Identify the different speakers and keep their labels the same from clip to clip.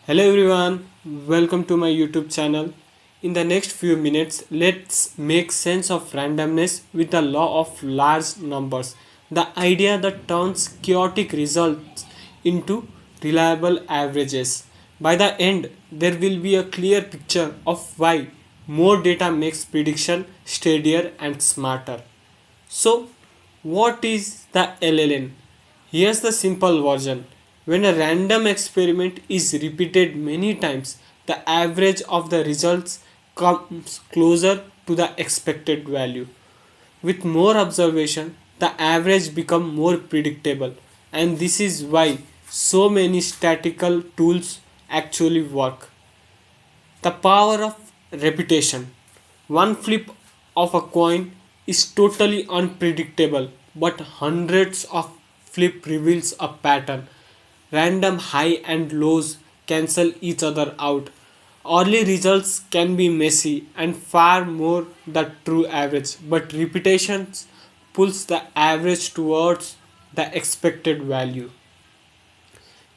Speaker 1: Hello everyone, welcome to my YouTube channel. In the next few minutes, let's make sense of randomness with the law of large numbers, the idea that turns chaotic results into reliable averages. By the end, there will be a clear picture of why more data makes prediction steadier and smarter. So, what is the LLN? Here's the simple version. When a random experiment is repeated many times, the average of the results comes closer to the expected value. With more observation, the average becomes more predictable, and this is why so many statistical tools actually work. The power of repetition. One flip of a coin is totally unpredictable, but hundreds of flip reveals a pattern. Random high and lows cancel each other out. Early results can be messy and far more the true average, but repetitions pulls the average towards the expected value.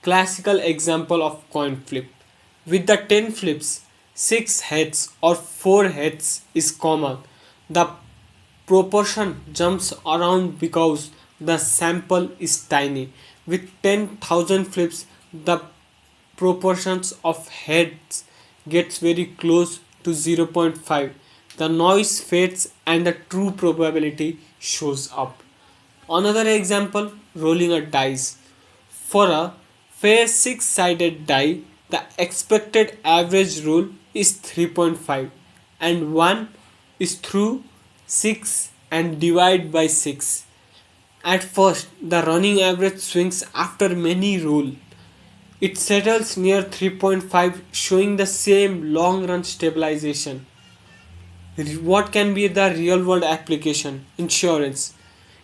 Speaker 1: Classical example of coin flip. With the 10 flips, 6 heads or 4 heads is common. The proportion jumps around because the sample is tiny. With 10,000 flips, the proportions of heads gets very close to zero point 0.5. The noise fades and the true probability shows up. Another example, rolling a dice. For a fair six-sided die, the expected average roll is 3.5 and 1 is through 6 and divide by 6. At first, the running average swings after many roll. It settles near 3.5, showing the same long run stabilization. What can be the real world application? Insurance.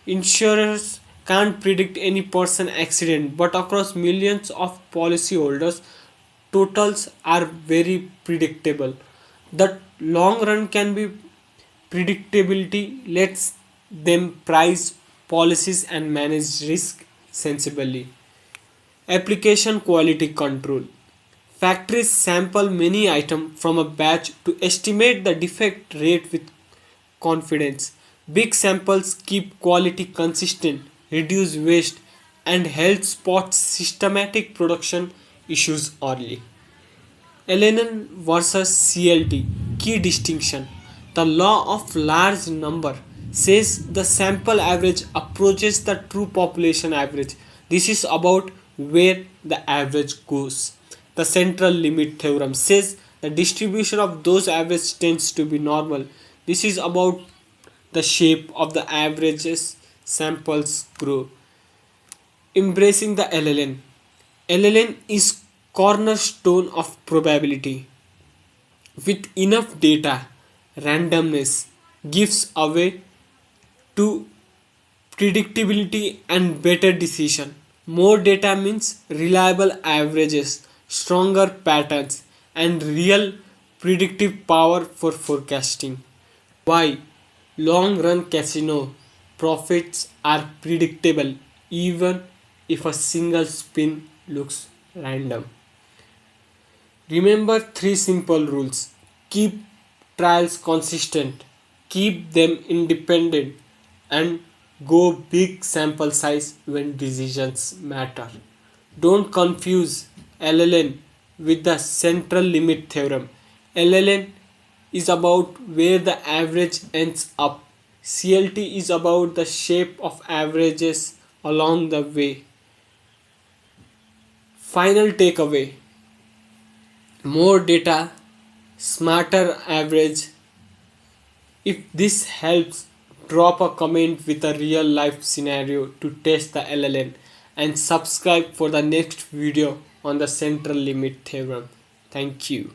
Speaker 1: Insurers can't predict any person accident, but across millions of policyholders, totals are very predictable. The long run can be predictability lets them price policies and manage risk sensibly. Application quality control. Factories sample many items from a batch to estimate the defect rate with confidence. Big samples keep quality consistent, reduce waste, and help spot systematic production issues early. LNN versus CLT. Key distinction. The law of large number says the sample average approaches the true population average. This is about where the average goes. The central limit theorem says the distribution of those averages tends to be normal. This is about the shape of the averages samples grow. Embracing the LLN. LLN is cornerstone of probability. With enough data, randomness gives away to predictability and better decision. More data means reliable averages, stronger patterns, and real predictive power for forecasting. Why? Long run casino profits are predictable even if a single spin looks random. Remember three simple rules. Keep trials consistent, keep them independent, and go big sample size when decisions matter. Don't confuse LLN with the central limit theorem. LLN is about where the average ends up. CLT is about the shape of averages along the way. Final takeaway, more data, smarter average. If this helps, drop a comment with a real life scenario to test the LLN and subscribe for the next video on the central limit theorem. Thank you.